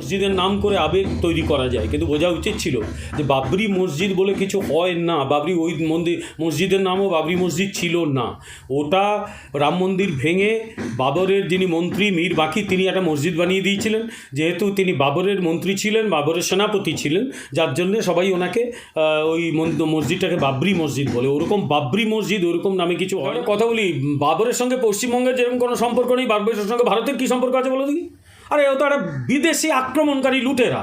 মসজিদের নাম করে আবেগ তৈরি করা যায়, কিন্তু বোঝা উচিত ছিল যে বাবরি মসজিদ বলে কিছু হয় না। বাবরি ওই মসজিদের নামও বাবরি মসজিদ ছিল না। ওটা রাম মন্দির ভেঙে বাবরের যিনি মন্ত্রী মীর বাকি তিনি একটা মসজিদ বানিয়ে দিয়েছিলেন। যেহেতু তিনি বাবরের মন্ত্রী ছিলেন, বাবরের সেনাপতি ছিলেন, যার জন্যে সবাই ওনাকে ওই মসজিদটাকে বাবরি মসজিদ বলে। ওরকম বাবরি মসজিদ ওরকম নামে কিছু হয়। কথা বলি, বাবরের সঙ্গে পশ্চিমবঙ্গের যেরকম কোনো সম্পর্ক নেই, বাবরের সঙ্গে ভারতের কী সম্পর্ক আছে বলো দেখি? আরে ও তো একটা বিদেশি আক্রমণকারী লুটেরা,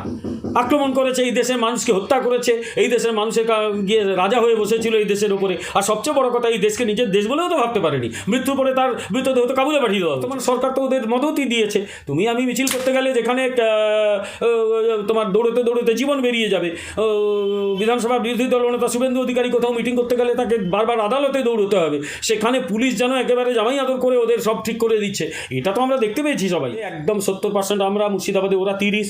আক্রমণ করেছে, এই দেশের মানুষকে হত্যা করেছে, এই দেশের মানুষের গিয়ে রাজা হয়ে বসেছিল এই দেশের ওপরে। আর সবচেয়ে বড় কথা, এই দেশকে নিজের দেশ বলেও তো ভাবতে পারেনি। মৃত্যুর পরে তার মৃতদেহ তো কাবুলে পাঠিয়ে দেওয়া। তোমার সরকার তো ওদের মদতই দিয়েছে। তুমি আমি মিছিল করতে গেলে যেখানে তোমার দৌড়তে দৌড়তে জীবন বেরিয়ে যাবে, বিধানসভার বিরোধী দল নেতা শুভেন্দু অধিকারী কোথাও মিটিং করতে গেলে তাকে বারবার আদালতে দৌড়তে হবে, সেখানে পুলিশ যেন একেবারে জামাই আদর করে ওদের সব ঠিক করে দিচ্ছে। এটা তো আমরা দেখতে পেয়েছি সবাই। একদম 70% আমরা মুর্শিদাবাদে, ওরা 30,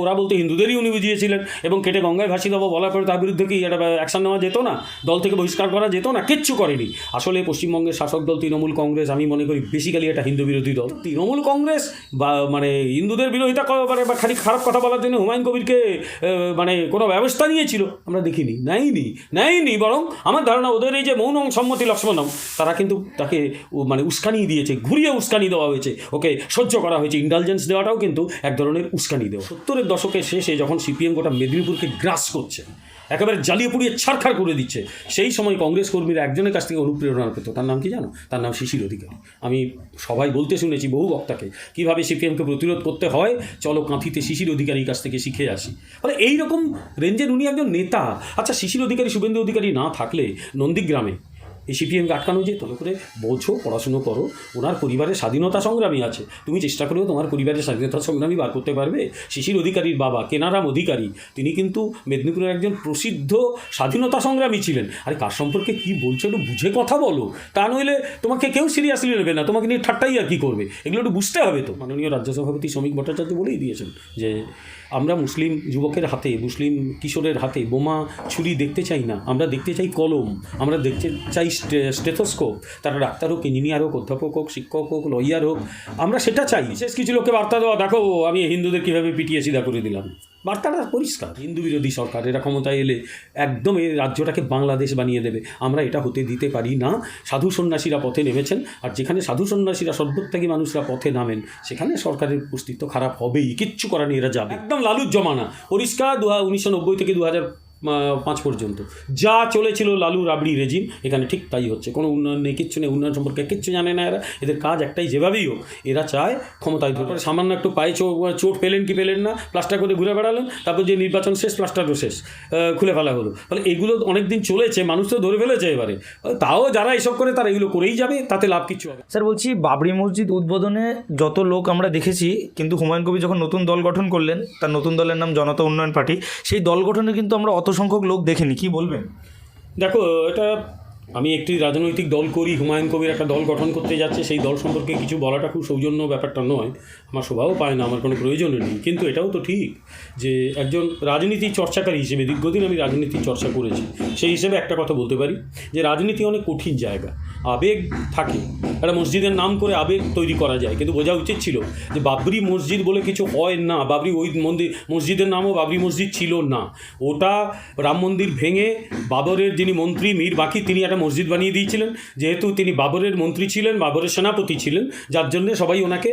ওরা বলতে হিন্দুদেরই উনি বুঝিয়েছিলেন, এবং কেটে গঙ্গায় ভাসিয়ে দেবো বলার পরে তার বিরুদ্ধে কি একটা অ্যাকশন নেওয়া যেত না? দল থেকে বহিষ্কার করা যেত না? কিচ্ছু করেনি। আসলে পশ্চিমবঙ্গের শাসক দল তৃণমূল কংগ্রেস, আমি মনে করি বেসিক্যালি এটা হিন্দু বিরোধী দল। তৃণমূল কংগ্রেস বা মানে হিন্দুদের বিরোধিতা বা খালি খারাপ কথা বলার জন্য হুমায়ুন কবিরকে মানে কোনো ব্যবস্থা নিয়েছিল আমরা দেখিনি, নেয়নি। বরং আমার ধারণা ওদের এই যে মৌন সম্মতি লক্ষ্মণম, তারা কিন্তু তাকে মানে উস্কানি দিয়েছে, ঘুরিয়ে উস্কানি দেওয়া হয়েছে, ওকে সহ্য করা হয়েছে। ইন্টেলিজেন্স দেওয়াটাও কিন্তু এক ধরনের উস্কানি দেওয়া। 70-এর দশকের শেষে যখন সিপিএম গোটা মেদিনীপুরকে গ্রাস করছে, একেবারে জ্বালিয়ে পুড়িয়ে ছাড়খাড় করে দিচ্ছে, সেই সময় কংগ্রেস কর্মীরা একজনের কাছ থেকে অনুপ্রেরণা পেত। তার নাম কি জানো? তার নাম শিশির অধিকারী। আমি সবাই বলতে শুনেছি বহু বক্তাকে, কীভাবে সিপিএমকে প্রতিরোধ করতে হয়, চলো কাঁথিতে শিশির অধিকারীর কাছ থেকে শিখে আসি। মানে এইরকম রেঞ্জের উনি একজন নেতা। আচ্ছা, শিশির অধিকারী, শুভেন্দু অধিকারী না থাকলে নন্দীগ্রামে এই সিপিএমকে আটকানো যেত? করে বোঝো, পড়াশুনো করো, ওনার পরিবারের স্বাধীনতা সংগ্রামী আছে, তুমি চেষ্টা করেও তোমার পরিবারের স্বাধীনতা সংগ্রামী বার করতে পারবে। শিশির অধিকারীর বাবা কেনারাম অধিকারী, তিনি কিন্তু মেদিনীপুরের একজন প্রসিদ্ধ স্বাধীনতা সংগ্রামী ছিলেন। আরে কার সম্পর্কে কী বলছো একটু বুঝে কথা বলো, তা নইলে তোমাকে কেউ সিরিয়াসলি নেবে না, তোমাকে নিয়ে ঠাট্টাই আর কী করবে, এগুলো একটু বুঝতে হবে তো। মাননীয় রাজ্য সভাপতি শ্রমিক ভট্টাচার্য বলেই দিয়েছেন যে আমরা মুসলিম যুবকের হাতে, মুসলিম কিশোরের হাতে বোমা ছুরি দেখতে চাই না, আমরা দেখতে চাই কলম, আমরা দেখতে চাই স্টেথোস্কোপ। তারা ডাক্তার হোক, ইঞ্জিনিয়ার হোক, অধ্যাপক হোক, শিক্ষক হোক, লয়ার হোক, আমরা সেটা চাই। বিশেষ কিছু লোককে বার্তা দেওয়া, দেখো আমি হিন্দুদের কীভাবে পিটিয়ে সিধা করে দিলাম, বার্তাটা পরিষ্কার। হিন্দু বিরোধী সরকার এরা ক্ষমতায় এলে একদম এই রাজ্যটাকে বাংলাদেশ বানিয়ে দেবে, আমরা এটা হতে দিতে পারি না। সাধু সন্ন্যাসীরা পথে নেমেছেন, আর যেখানে সাধু সন্ন্যাসীরা, সর্বত্যাগী মানুষরা পথে নামেন, সেখানে সরকারের অস্তিত্ব খারাপ হবেই, কিচ্ছু করার নেই, এরা যাবে। একদম লালুর জমানা পরিষ্কার। 1990 থেকে 2005 পর্যন্ত যা চলেছিল লালু রাবড়ি রেজিম, এখানে ঠিক তাই হচ্ছে। কোনো উন্নয়ন নেই, কিচ্ছু নেই, উন্নয়ন সম্পর্কে কিচ্ছু জানে না এরা। এদের কাজ একটাই, যেভাবেই হোক এরা চায় ক্ষমতায় ধরে। সামান্য একটু পায়ে চোট পেলেন কি পেলেন না, প্লাস্টার করে ঘুরে বেড়ালেন, তারপর যে নির্বাচন শেষ, প্লাস্টারও শেষ, খুলে ফেলা হলো। ফলে এগুলো অনেক দিন চলেছে, মানুষ তো ধরে ফেলেছে এবারে। তাও যারা এসব করে তারা এগুলো করেই যাবে, তাতে লাভ কিছু হবে। স্যার বলছি, বাবরি মসজিদ উদ্বোধনে যত লোক আমরা দেখেছি, কিন্তু হুমায়ুন কবির যখন নতুন দল গঠন করলেন, তার নতুন দলের নাম জনতা উন্নয়ন পার্টি, সেই দল গঠনে কিন্তু আমরা অত সংখ্যক লোক দেখিনি, কি বলবেন? দেখো, এটা আমি একটি রাজনৈতিক দল করি, হুমায়ুন কবির একটা দল গঠন করতে যাচ্ছে, সেই দল সম্পর্কে কিছু বলাটা খুব সৌজন্য ব্যাপারটা নয়, আমার শোভাও পায় না, আমার কোনো প্রয়োজনও নেই। কিন্তু এটাও তো ঠিক যে একজন রাজনীতি চর্চাকারী হিসেবে দীর্ঘদিন আমি রাজনীতি চর্চা করেছি, সেই হিসেবে একটা কথা বলতে পারি যে রাজনীতি অনেক কঠিন জায়গা, আবেগ থাকে। একটা মসজিদের নাম করে আবেগ তৈরি করা যায়, কিন্তু বোঝা উচিত ছিল যে বাবরি মসজিদ বলে কিছু হয় না। বাবরি ওই মসজিদের নামও বাবরি মসজিদ ছিল না। ওটা রাম মন্দির ভেঙে বাবরের যিনি মন্ত্রী মীর বাকি তিনি একটা মসজিদ বানিয়ে দিয়েছিলেন। যেহেতু তিনি বাবরের মন্ত্রী ছিলেন, বাবরের সেনাপতি ছিলেন, যার জন্যে সবাই ওনাকে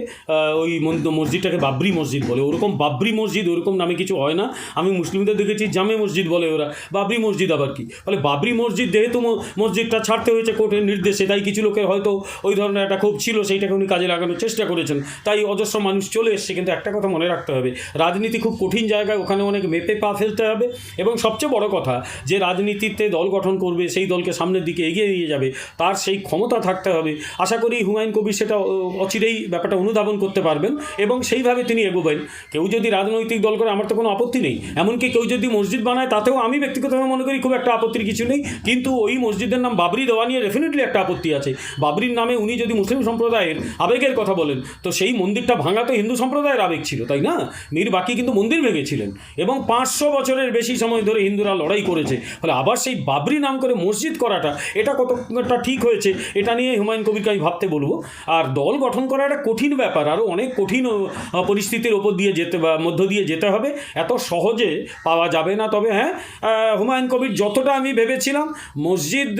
ওই মসজিদটাকে বাবরি মসজিদ বলে। ওরকম বাবরি মসজিদ ওরকম নামে কিছু হয় না। আমি মুসলিমদের দেখেছি জামে মসজিদ বলে ওরা, বাবরি মসজিদ আবার কি? ফলে বাবরি মসজিদ, যেহেতু মসজিদটা ছাড়তে হয়েছে কোর্টের নির্দেশে, তাই কিছু লোকের হয়তো ওই ধরনের একটা ক্ষোভ ছিল, সেইটাকে উনি কাজে লাগানোর চেষ্টা করেছেন, তাই অজস্র মানুষ চলে এসছে। কিন্তু একটা কথা মনে রাখতে হবে, রাজনীতি খুব কঠিন জায়গায়, ওখানে অনেক মেপে পা ফেলতে হবে, এবং সবচেয়ে বড় কথা যে রাজনীতিতে দল গঠন করবে, সেই দলকে সামনের দিকে এগিয়ে নিয়ে যাবে, তার সেই ক্ষমতা থাকতে হবে। আশা করি হুমায়ুন কবির সেটা অচিরেই ব্যাপারটা অনুধাবন করতে পারবেন, এবং সেইভাবে তিনি এগোবেন। কেউ যদি রাজনৈতিক দল করে আমার তো কোনো আপত্তি নেই, এমনকি কেউ যদি মসজিদ বানায় তাতেও আমি ব্যক্তিগতভাবে মনে করি খুব একটা আপত্তির কিছু নেই, কিন্তু ওই মসজিদের নাম বাবরি দেওয়া নিয়ে ডেফিনেটলি একটা আপত্তি আছে। বাবরির নামে উনি যদি মুসলিম সম্প্রদায়ের আবেগের কথা বলেন, তো সেই মন্দিরটা ভাঙা তো হিন্দু সম্প্রদায়ের আবেগ ছিল, তাই না? মীর বাকি কিন্তু মন্দির ভেঙেছিলেন এবং 500 বছরের বেশি সময় ধরে হিন্দুরা লড়াই করেছে। ফলে আবার সেই বাবরি নাম করে মসজিদ করাটা, এটা কতটা ঠিক হয়েছে, এটা নিয়ে হুমায়ুন কবিরকে আমি ভাবতে বলবো। আর দল গঠন করা একটা কঠিন ব্যাপার, আরও অনেক কঠিন পরিস্থিতির ওপর দিয়ে যেতে বা মধ্য দিয়ে যেতে হবে, এত সহজে পাওয়া যাবে না। তবে হ্যাঁ, হুমায়ুন কবির যতটা আমি ভেবেছিলাম মসজিদ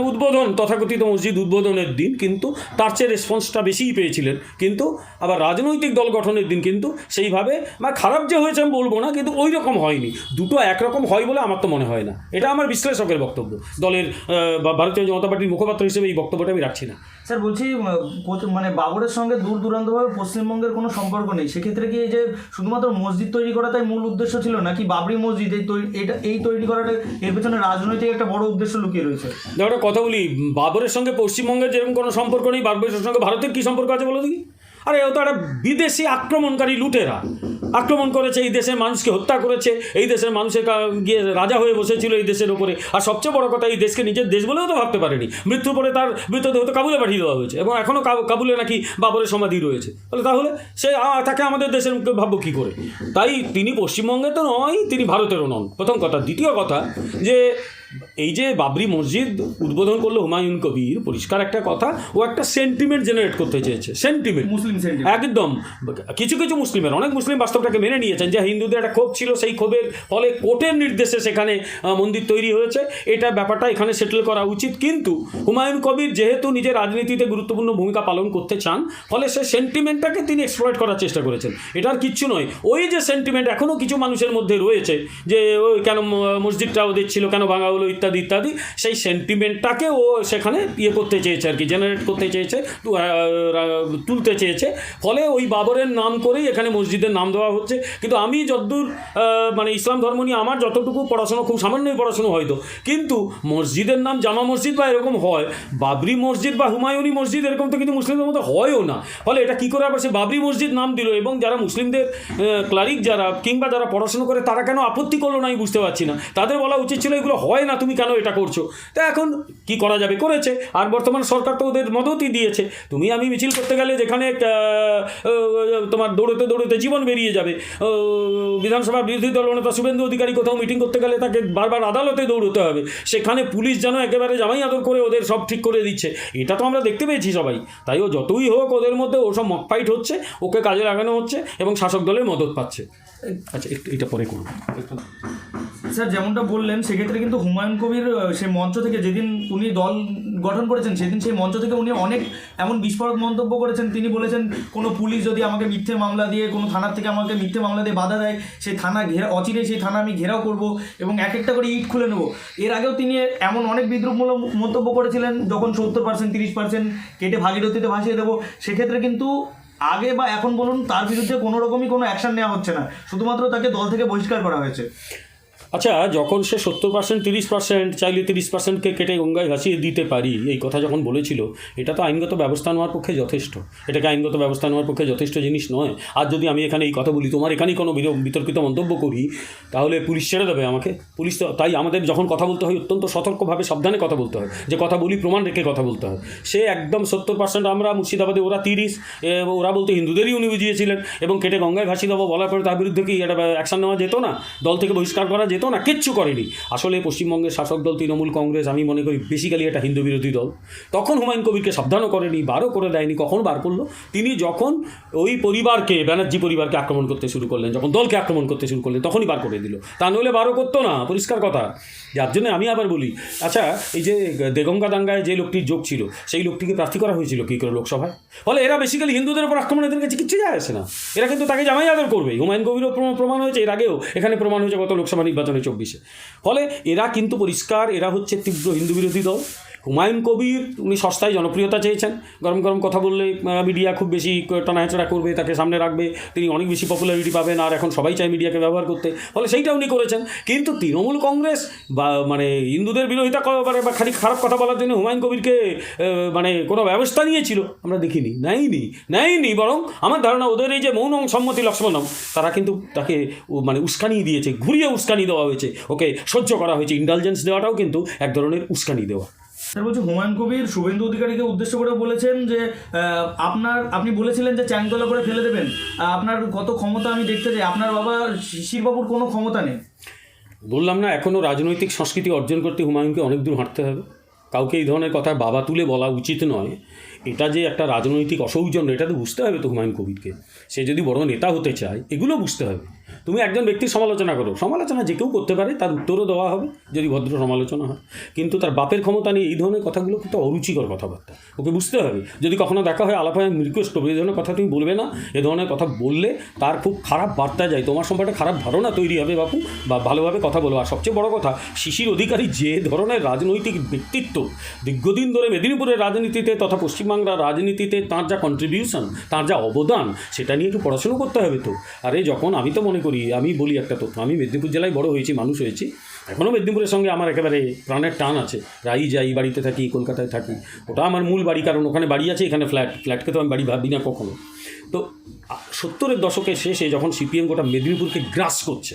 উদ্বোধন, তথাকথিত মসজিদ উদ্বোধনের দিন কিন্তু তার চেয়ে রেসপন্সটা বেশিই পেয়েছিলেন, কিন্তু আবার রাজনৈতিক দল গঠনের দিন কিন্তু সেইভাবে, মানে খারাপ যে হয়েছে আমি বলবো না, কিন্তু ওই রকম হয়নি। দুটো একরকম হয় বলে আমার তো মনে হয় না। এটা আমার বিশ্লেষকের বক্তব্য, দলের ভারতীয় জনতা পার্টির মুখপাত্র হিসেবে এই বক্তব্যটা আমি রাখছি না। স্যার বলছি, মানে বাবরের সঙ্গে দূর দূরান্তভাবে পশ্চিমবঙ্গের কোনো সম্পর্ক নেই, সেক্ষেত্রে কি এই যে শুধুমাত্র মসজিদ তৈরি করাটাই মূল উদ্দেশ্য ছিল, নাকি বাবরি মসজিদ এই তৈরি করাটা এর পেছনে রাজনৈতিক একটা বড় উদ্দেশ্য লুকিয়ে রয়েছে? দেখো, একটা কথা বলি, বাবরের সঙ্গে পশ্চিমবঙ্গের যেরকম কোনো সম্পর্ক নেই, বাবরের সঙ্গে ভারতের কী সম্পর্ক আছে বলো দেখি? আরে ও তো একটা বিদেশি আক্রমণকারী লুটেরা, আক্রমণ করেছে, এই দেশের মানুষকে হত্যা করেছে, এই দেশের মানুষের গিয়ে রাজা হয়ে বসেছিল এই দেশের ওপরে। আর সবচেয়ে বড় কথা, এই দেশকে নিজের দেশ বলেও তো ভাবতে পারেনি। মৃত্যুর পরে তার মৃতদেহ তো কাবুলে পাঠিয়ে দেওয়া হয়েছে এবং এখনও কাবুলে নাকি বাবরের সমাধি রয়েছে। তাহলে সে তাকে আমাদের দেশের মুখে ভাববো কী করে? তাই তিনি পশ্চিমবঙ্গে তো নয়, তিনি ভারতেরও নন, প্রথম কথা। দ্বিতীয় কথা, যে এই যে বাবরি মসজিদ উদ্বোধন করলো হুমায়ুন কবির, পরিষ্কার একটা কথা, ও একটা সেন্টিমেন্ট জেনারেট করতে চেয়েছে। সেন্টিমেন্ট, মুসলিম সেন্টিমেন্ট, একদম। কিছু কিছু মুসলিমের, অনেক মুসলিম বাস্তবটাকে মেনে নিয়েছেন যে হিন্দুদের একটা ক্ষোভ ছিল, সেই ক্ষোভের ফলে কোর্টের নির্দেশে সেখানে মন্দির তৈরি হয়েছে, এটা ব্যাপারটা এখানে সেটেল করা উচিত। কিন্তু হুমায়ুন কবির যেহেতু নিজের রাজনীতিতে গুরুত্বপূর্ণ ভূমিকা পালন করতে চান, ফলে সে সেন্টিমেন্টটাকে তিনি এক্সপ্লয়েট করার চেষ্টা করেছেন। এটা আর কিচ্ছু নয়। ওই যে সেন্টিমেন্ট এখনও কিছু মানুষের মধ্যে রয়েছে, যে ওই কেন মসজিদটা ওদের ছিল, কেন ভাঙা হলো, ইত্যাদি ইত্যাদি, সেই সেন্টিমেন্টটাকে ও সেখানে করতে চেয়েছে আর কি, জেনারেট করতে চেয়েছে, তুলতে চেয়েছে। ফলে ওই বাবরের নাম করেই এখানে মসজিদের নাম দেওয়া হচ্ছে। কিন্তু আমি যতদূর মানে ইসলাম ধর্ম নিয়ে আমার যতটুকু পড়াশোনা, খুব সামান্যই পড়াশোনা হয়তো, কিন্তু মসজিদের নাম জামা মসজিদ বা এরকম হয়, বাবরি মসজিদ বা হুমায়ুনি মসজিদ এরকম তো কিন্তু মুসলিমদের মধ্যে হয়ও না। ফলে এটা কী করে আবার সে বাবরি মসজিদ নাম দিল? এবং যারা মুসলিমদের ক্লারিক যারা কিংবা যারা পড়াশোনা করে, তারা কেন আপত্তি করলো না আমি বুঝতে পারছি না। তাদের বলা উচিত ছিল এগুলো হয় না, তুমি কেন এটা করছো? তা এখন কি করা যাবে, করেছে। আর বর্তমান সরকার তো ওদের মদতই দিয়েছে। তুমি আমি মিছিল করতে গেলে যেখানে তোমার দৌড়তে দৌড়তে জীবন বেরিয়ে যাবে, বিধানসভার বিরোধী দলনেতা শুভেন্দু অধিকারী কোথাও মিটিং করতে গেলে তাকে বারবার আদালতে দৌড়তে হবে, সেখানে পুলিশ যেন একেবারে জামাই আদর করে ওদের সব ঠিক করে দিচ্ছে। এটা তো আমরা দেখতে পেয়েছি সবাই। তাই ও যতই হোক, ওদের মধ্যে ওসব মক ফাইট হচ্ছে, ওকে কাজে লাগানো হচ্ছে এবং শাসক দলের মদত পাচ্ছে। আচ্ছা, একটু এটা পরে করুন। স্যার যেমনটা বললেন, সেক্ষেত্রে কিন্তু হুমায়ুন কবির সেই মঞ্চ থেকে, যেদিন উনি দল গঠন করেছেন, সেদিন সেই মঞ্চ থেকে উনি অনেক এমন বিস্ফোরক মন্তব্য করেছেন। তিনি বলেছেন, কোনো পুলিশ যদি আমাকে মিথ্যে মামলা দিয়ে, কোনো থানার থেকে আমাকে মিথ্যে মামলা দিয়ে বাধা দেয়, সেই থানা অচিরেই সেই থানা আমি ঘেরাও করব এবং এক একটা করে ইট খুলে নেব। এর আগেও তিনি এমন অনেক বিদ্রুপমূলক মন্তব্য করেছিলেন, যখন 70% 30% কেটে ভাগীরথীতে ভাসিয়ে দেবো। সেক্ষেত্রে কিন্তু আগে বা এখন বলুন, তার বিরুদ্ধে কোনো রকমই কোনো অ্যাকশন নেওয়া হচ্ছে না, শুধুমাত্র তাকে দল থেকে বহিষ্কার করা হয়েছে। আচ্ছা, যখন সে 70% 30% চাইলে 30%কে কেটে গঙ্গায় ভাসিয়ে দিতে পারি, এই কথা যখন বলেছিল, এটা তো আইনগত ব্যবস্থা নেওয়ার পক্ষে যথেষ্ট। এটাকে আইনগত ব্যবস্থা নেওয়ার পক্ষে যথেষ্ট জিনিস নয়। আর যদি আমি এখানে এই কথা বলি, তোমার এখানেই কোনো বিতর্কিত মন্তব্য করি, তাহলে পুলিশ ছেড়ে দেবে আমাকে। পুলিশ তো, তাই আমাদের যখন কথা বলতে হয় অত্যন্ত সতর্কভাবে সাবধানে কথা বলতে হয়, যে কথা বলি প্রমাণ রেখে কথা বলতে হয়। সে একদম 70% আমরা মুর্শিদাবাদে, ওরা 30, ওরা বলতে হিন্দুদেরই উনি বুঝিয়েছিলেন, এবং কেটে গঙ্গায় ভাসিয়ে দেবো বলার পরে তার বিরুদ্ধে কি একটা অ্যাকশন নেওয়া যেত না? দল থেকে বহিষ্কার করা যেত না? কিচ্ছু করেনি। আসলে পশ্চিমবঙ্গের শাসক দল তৃণমূল কংগ্রেস, আমি মনে করি বেসিক্যালি একটা হিন্দু বিরোধী দল। তখন হুমায়ুন কবিরকে সাবধানও করেনি, বারও করে দেয়নি। কখন বার করলো? তিনি যখন ওই পরিবারকে, ব্যানার্জি পরিবারকে আক্রমণ করতে শুরু করলেন, যখন দলকে আক্রমণ করতে শুরু করলেন, তখনই বার করে দিল। তা নইলে বারও করতো না, পরিষ্কার কথা। যার জন্য আমি আবার বলি, আচ্ছা, এই যে দেগঙ্গা দাঙ্গায় যে লোকটির যোগ ছিল, সেই লোকটিকে প্রার্থী করা হয়েছিল কী করে লোকসভায়? ফলে এরা বেসিক্যালি হিন্দুদের উপর আক্রমণ, এদের কাছে কিচ্ছু যায় আসে না। এরা কিন্তু তাকে জামাই আদর করবে। হুমায়ুন কবিরও প্রমাণ হয়েছে, এর আগেও এখানে প্রমাণ হয়েছে গত লোকসভা নির্বাচনে 24-এ। ফলে এরা কিন্তু পরিষ্কার, এরা হচ্ছে তীব্র হিন্দু বিরোধী দল। হুমায়ুন কবির উনি সস্তায় জনপ্রিয়তা চেয়েছেন, গরম গরম কথা বললে মিডিয়া খুব বেশি টানাহেঁচড়া করবে, তাকে সামনে রাখবে, তিনি অনেক বেশি পপুলারিটি পাবেন, আর এখন সবাই চায় মিডিয়াকে ব্যবহার করতে। ফলে সেইটা উনি করেছেন। কিন্তু তৃণমূল কংগ্রেস বা মানে হিন্দুদের বিরোধিতা করে বা খারাপ কথা বলার জন্য হুমায়ুন কবিরকে মানে কোনো ব্যবস্থা নিয়েছিল আমরা দেখিনি, নেয়নি। বরং আমার ধারণা ওদের এই যে মৌন সম্মতি লক্ষ্মণম, তারা কিন্তু তাকে মানে উস্কানি দিয়েছে, ঘুরিয়ে উস্কানি দেওয়া হয়েছে, ওকে সহ্য করা হয়েছে। ইন্ডালজেন্স দেওয়াটাও কিন্তু এক ধরনের উস্কানি দেওয়া। স্যার বলছি, হুমায়ুন কবির শুভেন্দু অধিকারীকে উদ্দেশ্য করে বলেছেন যে আপনি বলেছিলেন যে চ্যাংদোলা করে ফেলে দেবেন, আপনার কত ক্ষমতা আমি দেখতে চাই, আপনার বাবা শিশিরবাবুর কোনো ক্ষমতা নেই। বললাম না, এখনও রাজনৈতিক সংস্কৃতি অর্জন করতে হুমায়ুনকে অনেক দূর হাঁটতে হবে। কাউকে এই ধরনের কথা বাবা তুলে বলা উচিত নয়। এটা যে একটা রাজনৈতিক অসৌজন্য, এটা তো বুঝতে হবে তো হুমায়ুন কবিরকে। সে যদি বড় নেতা হতে চায়, এগুলো বুঝতে হবে। তুমি একজন ব্যক্তির সমালোচনা করো, সমালোচনা যে কেউ করতে পারে, তার উত্তরও দেওয়া হবে যদি ভদ্র সমালোচনা হয়। কিন্তু তার বাপের ক্ষমতা নিয়ে এই ধরনের কথাগুলো কিন্তু অরুচিকর কথাবার্তা, ওকে বুঝতে হবে। যদি কখনো দেখা হয়, আলাপ হয়, আমি রিকোয়েস্ট করবো এই ধরনের কথা তুমি বলবে না। এ ধরনের কথা বললে তার খুব খারাপ বার্তা যায়, তোমার সম্পর্কে খারাপ ধারণা তৈরি হবে বাপু। বা ভালোভাবে কথা বলো। আর সবচেয়ে বড় কথা, শিশির অধিকারী যে ধরনের রাজনৈতিক ব্যক্তিত্ব, দীর্ঘদিন ধরে মেদিনীপুরের রাজনীতিতে তথা পশ্চিমবাংলার রাজনীতিতে তার যা কন্ট্রিবিউশন, তার যা অবদান, সেটা নিয়ে একটু পড়াশুনো করতে হবে তো। আরে যখন আমি তো মনে করি, আমি বলি একটা তথ্য, আমি মেদিনীপুর জেলায় বড় হয়েছি, মানুষ হয়েছি, এখনও মেদিনীপুরের সঙ্গে আমার একেবারে প্রাণের টান আছে। প্রায়ই যাই, বাড়িতে থাকি, কলকাতায় থাকি, ওটা আমার মূল বাড়ি, কারণ ওখানে বাড়ি আছে, এখানে ফ্ল্যাটকে তো আমি বাড়ি ভাবি না কখনো। তো 70-এর দশকের শেষে যখন সিপিএম গোটা মেদিনীপুরকে গ্রাস করছে,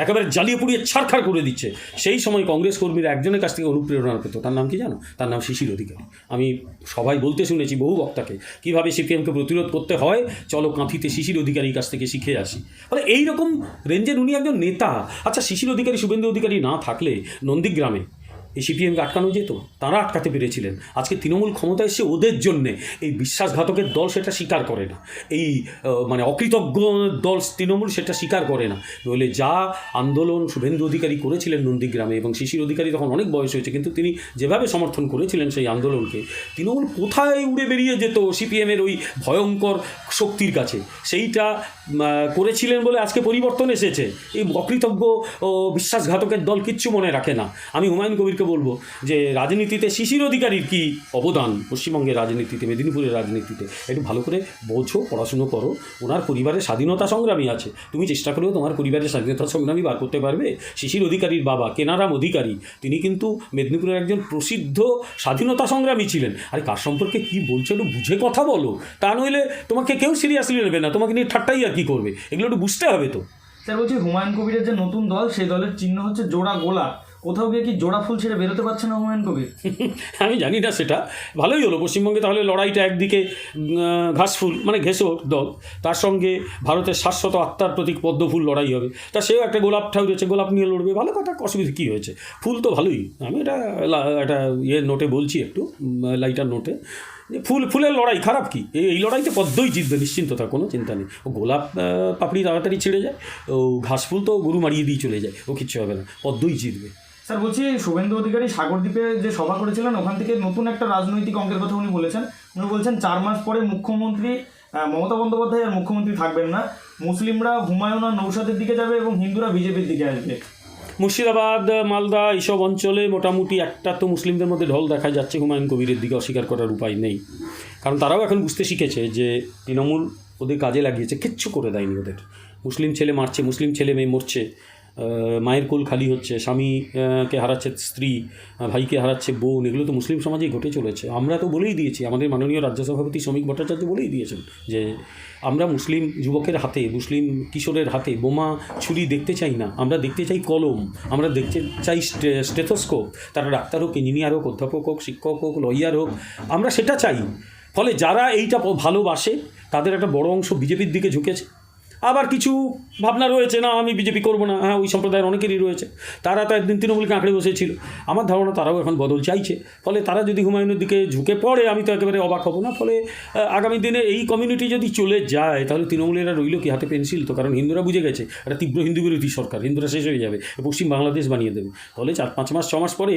একেবারে জ্বালিয়ে পুড়িয়ে ছাড়খাড় করে দিচ্ছে, সেই সময় কংগ্রেস কর্মীরা একজনের কাছ থেকে অনুপ্রেরণা পেত। তার নাম কি জানো? তার নাম শিশির অধিকারী। আমি সবাই বলতে শুনেছি বহু বক্তাকে, কীভাবে সিপিএমকে প্রতিরোধ করতে হয়, চলো কাঁথিতে শিশির অধিকারীর কাছ থেকে শিখে আসি। ফলে এইরকম রেঞ্জের উনি একজন নেতা। আচ্ছা, শিশির অধিকারী, শুভেন্দু অধিকারী না থাকলে নন্দীগ্রামে এই সিপিএমকে আটকানো যেত? তারা আটকাতে পেরেছিলেন। আজকে তৃণমূল ক্ষমতায় এসে ওদের জন্যে এই বিশ্বাসঘাতকের দল সেটা স্বীকার করে না, এই অকৃতজ্ঞ দল তৃণমূল সেটা স্বীকার করে না। নইলে যা আন্দোলন শুভেন্দু অধিকারী করেছিলেন নন্দীগ্রামে, এবং শিশির অধিকারী তখন অনেক বয়স হয়েছে, কিন্তু তিনি যেভাবে সমর্থন করেছিলেন সেই আন্দোলনকে, তৃণমূল কোথায় উড়ে বেরিয়ে যেত সিপিএমের ওই ভয়ঙ্কর শক্তির কাছে। সেইটা করেছিলেন বলে আজকে পরিবর্তন এসেছে। এই অকৃতজ্ঞ ও বিশ্বাসঘাতকের দল কিচ্ছু মনে রাখে না। আমি হুমায়ুন কবিরকে বলবো যে রাজনীতিতে শিশির অধিকারীর কী অবদান, পশ্চিমবঙ্গের রাজনীতিতে, মেদিনীপুরের রাজনীতিতে একটু ভালো করে বোঝো, পড়াশুনো করো। ওনার পরিবারের স্বাধীনতা সংগ্রামী আছে, তুমি চেষ্টা করেও তোমার পরিবারের স্বাধীনতা সংগ্রামী বার করতে পারবে। শিশির অধিকারীর বাবা কেনারাম অধিকারী, তিনি কিন্তু মেদিনীপুরের একজন প্রসিদ্ধ স্বাধীনতা সংগ্রামী ছিলেন। আর কার সম্পর্কে কী বলছো একটু বুঝে কথা বলো, তা নইলে তোমাকে কেউ সিরিয়াসলি নেবে না, তোমাকে নিয়ে ঠাট্টাই আর কী করবে, এগুলো একটু বুঝতে হবে তো। স্যার বলছি, হুমায়ুন কবিরের যে নতুন দল, সেই দলের চিহ্ন হচ্ছে জোড়া গোলা। কোথাও গিয়ে কি জোড়া ফুল ছেড়ে বেরোতে পারছে না হুমায়ুন কবির? আমি জানি না, সেটা ভালোই হলো পশ্চিমবঙ্গে। তাহলে লড়াইটা একদিকে ঘাসফুল ঘেঁষো দল, তার সঙ্গে ভারতের শাশ্বত আত্মার প্রতীক পদ্মফুল লড়াই হবে। তা সেও একটা গোলাপ ঠাউরেছে, গোলাপ নিয়ে লড়বে, ভালো কথা, অসুবিধা কী হয়েছে? ফুল তো ভালোই। আমি এটা একটা নোটে বলছি, একটু লাইটার নোটে, ফুলের লড়াই খারাপ কি? এই লড়াইতে পদ্মই জিতবে, নিশ্চিন্ত, তার কোনো চিন্তা নেই। ও গোলাপ পাপড়ি তাড়াতাড়ি ছিঁড়ে যায়, ও ঘাসফুল তো গরু মারিয়ে দিয়ে চলে যায়, ও কিচ্ছু হবে না, পদ্মই জিতবে। স্যার বলছি, শুভেন্দু অধিকারী সাগরদ্বীপে যে সভা করেছিলেন, ওখান থেকে নতুন একটা রাজনৈতিক অঙ্কের কথা উনি বলেছেন। উনি বলছেন 4 মাস পরে মুখ্যমন্ত্রী মমতা বন্দ্যোপাধ্যায় আর মুখ্যমন্ত্রী থাকবেন না, মুসলিমরা হুমায়ুন আর নৌসাদের দিকে যাবে এবং হিন্দুরা বিজেপির দিকে আসবে। মুর্শিদাবাদ, মালদা এইসব অঞ্চলে মোটামুটি একটা তো মুসলিমদের মধ্যে ঢল দেখা যাচ্ছে হুমায়ুন কবিরের দিকে, অস্বীকার করার উপায় নেই। কারণ তারাও এখন বুঝতে শিখেছে যে তৃণমূল ওদের কাজে লাগিয়েছে, কিচ্ছু করে দেয়নি ওদের। মুসলিম ছেলে মারছে, মুসলিম ছেলে মেয়ে মরছে, মায়ের কোল খালি হচ্ছে, স্বামীকে হারাচ্ছে স্ত্রী, ভাইকে হারাচ্ছে বোন, এগুলো তো মুসলিম সমাজেই ঘটে চলেছে। আমরা তো বলেই দিয়েছি, আমাদের মাননীয় রাজ্য সভাপতি শ্রমিক ভট্টাচার্য বলেই দিয়েছেন যে আমরা মুসলিম যুবকের হাতে, মুসলিম কিশোরের হাতে বোমা ছুরি দেখতে চাই না, আমরা দেখতে চাই কলম, আমরা দেখতে চাই স্টেথোস্কোপ। তারা ডাক্তার হোক, ইঞ্জিনিয়ার হোক, অধ্যাপক হোক, শিক্ষক হোক, লয়ার হোক, আমরা সেটা চাই। ফলে যারা এইটা ভালোবাসে তাদের একটা বড় অংশ বিজেপির দিকে ঝুঁকেছে। আবার কিছু ভাবনা রয়েছে, না আমি বিজেপি করবো না, হ্যাঁ ওই সম্প্রদায়ের অনেকেরই রয়েছে, তারা তো একদিন তৃণমূলকে আঁকড়ে বসেছিল। আমার ধারণা তারাও এখন বদল চাইছে। ফলে তারা যদি হুমায়ুনের দিকে ঝুঁকে পড়ে, আমি তো একেবারে অবাক হব না। ফলে আগামী দিনে এই কমিউনিটি যদি চলে যায়, তাহলে তৃণমূলেরা রইল কি হাতে পেন্সিল? তো কারণ হিন্দুরা বুঝে গেছে একটা তীব্র হিন্দু বিরোধী সরকার, হিন্দুরা শেষ হয়ে যাবে, পশ্চিম বাংলাদেশ বানিয়ে দেবে। তাহলে 4-5 মাস 6 মাস পরে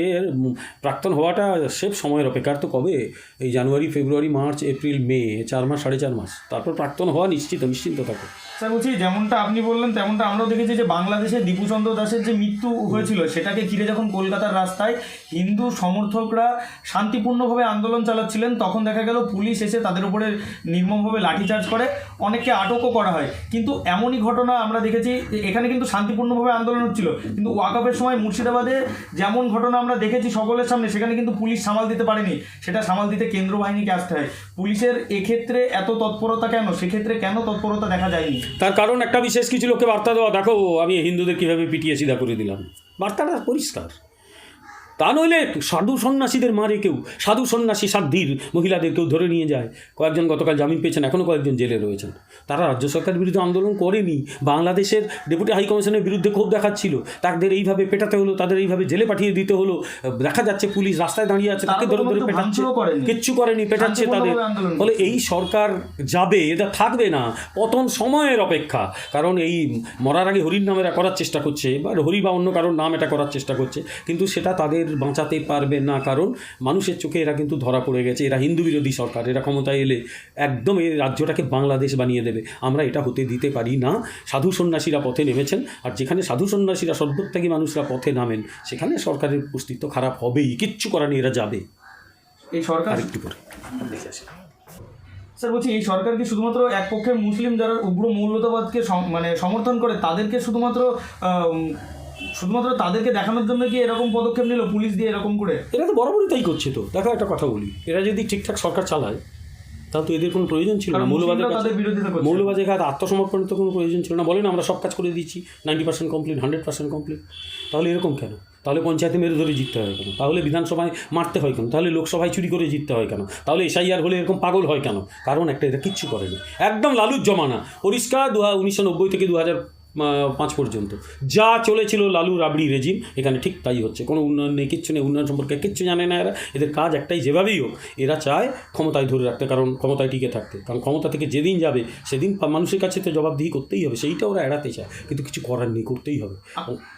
প্রাক্তন হওয়াটা সেফ সময়ের অপেক্ষার। তো কবে? এই জানুয়ারি, ফেব্রুয়ারি, মার্চ, এপ্রিল, মে, 4 মাস 4.5 মাস, তারপর প্রাক্তন হওয়া নিশ্চিন্ত থাকো। স্যার বলছি, যেমনটা আপনি বললেন তেমনটা আমরাও দেখেছি যে বাংলাদেশে দীপুচন্দ্র দাসের যে মৃত্যু হয়েছিল, সেটাকে ঘিরে যখন কলকাতার রাস্তায় হিন্দু সমর্থকরা শান্তিপূর্ণভাবে আন্দোলন চালাচ্ছিলেন, তখন দেখা গেল পুলিশ এসে তাদের উপরে নির্মমভাবে লাঠিচার্জ করে, অনেককে আটকও করা হয়। কিন্তু এমনই ঘটনা আমরা দেখেছি, এখানে কিন্তু শান্তিপূর্ণভাবে আন্দোলন হচ্ছিল, কিন্তু ওয়াকআপের সময় মুর্শিদাবাদে যেমন ঘটনা আমরা দেখেছি সকলের সামনে, সেখানে কিন্তু পুলিশ সামাল দিতে পারেনি, সেটা সামাল দিতে কেন্দ্র বাহিনীকে আসতে হয়। পুলিশের এক্ষেত্রে এত তৎপরতা কেন? সেক্ষেত্রে কেন তৎপরতা দেখা যায়নি? তার কারণ একটা বিশেষ কিছু লোককে বার্তা দেওয়া, দেখো আমি হিন্দুদের কীভাবে পিটিয়ে সিধা করে দিলাম। বার্তাটা পরিষ্কার। তা নইলে সাধু সন্ন্যাসীদের মারে কেউ, সাধু সন্ন্যাসী সাধ্যীর মহিলাদের কেউ ধরে নিয়ে যায়। কয়েকজন গতকাল জামিন পেয়েছেন, এখনও কয়েকজন জেলে রয়েছেন। তারা রাজ্য সরকারের বিরুদ্ধে আন্দোলন করেনি, বাংলাদেশের ডেপুটি হাই কমিশনের বিরুদ্ধে ক্ষোভ দেখাচ্ছিল, তাদের এইভাবে পেটাতে হলো, তাদের এইভাবে জেলে পাঠিয়ে দিতে হলো। দেখা যাচ্ছে পুলিশ রাস্তায় দাঁড়িয়ে আছে, তাকে ধরে ধরে পেটাচ্ছে, কিচ্ছু করেনি, পেটাচ্ছে তাদের। ফলে এই সরকার যাবে, এটা থাকবে না, পতন সময়ের অপেক্ষা। কারণ এই মরার আগে হরির নাম এরা করার চেষ্টা করছে, বা হরি বা অন্য কারোর নাম এটা করার চেষ্টা করছে, কিন্তু সেটা তাদের বাঁচাতে পারবে না। কারণ মানুষের চোখে এরা কিন্তু ধরা পড়ে গেছে, এরা হিন্দু বিরোধী সরকার, এরা ক্ষমতায় এলে একদম এই রাজ্যটাকে বাংলাদেশ বানিয়ে দেবে। আমরা এটা হতে দিতে পারি না। সাধু সন্ন্যাসীরা পথে নেমেছেন, আর যেখানে সাধু সন্ন্যাসীরা সর্বত্যাগী মানুষরা পথে নামেন, সেখানে সরকারের অস্তিত্ব খারাপ হবেই, কিচ্ছু করার নেই, এরা যাবে। এই সরকার আরেকটু করে দেখে আসি। স্যার বলছি, এই সরকার কি শুধুমাত্র এক পক্ষের মুসলিম যারা উগ্র মৌলবাদকে মানে সমর্থন করে তাদেরকে শুধুমাত্র তাদেরকে দেখানোর জন্য কি এরকম পদক্ষেপ নিল পুলিশ দিয়ে এরকম করে? এরা তো বরাবরই তাই করছে। তো দেখো একটা কথা বলি, এরা যদি ঠিকঠাক সরকার চালায় তাহলে তো এদের কোনো প্রয়োজন ছিল না। মৌলবাদের কাছে আত্মসমর্পণের তো কোনো প্রয়োজন ছিল না। বলে না আমরা সব কাজ করে দিচ্ছি, 90% কমপ্লিট, 100% কমপ্লিট। তাহলে এরকম কেন? তাহলে পঞ্চায়েতে মেরে ধরে জিততে হয় কেন? তাহলে বিধানসভায় মারতে হয় কেন? তাহলে লোকসভায় চুরি করে জিততে হয় কেন? তাহলে SIR হলে এরকম পাগল হয় কেন? কারণ একটা, এরা কিচ্ছু করেনি, একদম লালুর জমানা পরিষ্কার। 1990 থেকে 2005 পর্যন্ত যা চলেছিল লালু রাবড়ি রেজিম, এখানে ঠিক তাই হচ্ছে। কোনো উন্নয়ন নেই, কিচ্ছু নেই, উন্নয়ন সম্পর্কে কিচ্ছু জানে না এরা। এদের কাজ একটাই, যেভাবেই হোক এরা চায় ক্ষমতায় ধরে রাখতে, কারণ ক্ষমতায় টিকে থাকতে। কারণ ক্ষমতা থেকে যেদিন যাবে সেদিন মানুষের কাছে তো জবাবদিহি করতেই হবে, সেইটা ওরা এড়াতে চায়, কিন্তু কিছু করার নেই, করতেই হবে।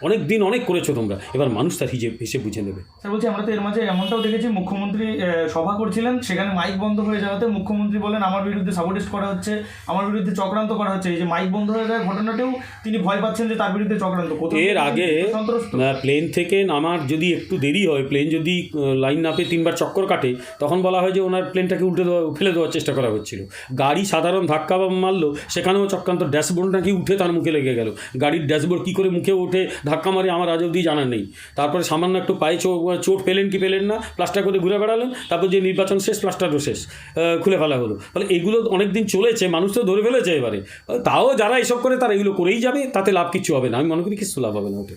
অনেক দিন অনেক করেছো তোমরা, এবার মানুষ তার হিসেব বুঝে নেবে। স্যার বলছি, আমরা তো এর মাঝে এমনটাও দেখেছি, মুখ্যমন্ত্রী সভা করছিলেন, সেখানে মাইক বন্ধ হয়ে যাওয়াতে মুখ্যমন্ত্রী বলেন আমার বিরুদ্ধে সাবোটেজ করা হচ্ছে, আমার বিরুদ্ধে চক্রান্ত করা হচ্ছে। এই যে মাইক বন্ধ হয়ে যাওয়ার ঘটনাতেও তিনি ভয় পাচ্ছেন যে তার বিরুদ্ধে চক্রান্ত। এর আগে প্লেন থেকে নামার যদি একটু দেরি হয়, প্লেন যদি লাইন না পেয়ে 3বার চক্কর কাটে, তখন বলা হয় যে ওনার প্লেনটাকে ফেলে দেওয়ার চেষ্টা করা হচ্ছিল। গাড়ি সাধারণ ধাক্কা মারলো, সেখানেও চক্রান্ত। ড্যাশবোর্ড নাকি উঠে তার মুখে লেগে গেল। গাড়ির ড্যাশবোর্ড কী করে মুখে ওঠে ধাক্কা মারে আমার আজ অবধি জানা নেই। তারপরে সামান্য একটু পায়ে চোট পেলেন কি পেলেন না, প্লাস্টার করে ঘুরে বেড়ালেন। তারপর যে নির্বাচন শেষ, প্লাস্টারও শেষ, খুলে ফেলা হলো। ফলে এগুলো অনেক দিন চলেছে, মানুষ তো ধরে ফেলেছে এবারে। তাও যারা এসব করে তারা এগুলো করেই যাবে, তাতে লাভ কিচ্ছু হবে না। আমি মনে করি কিছু লাভ হবে না ওতে।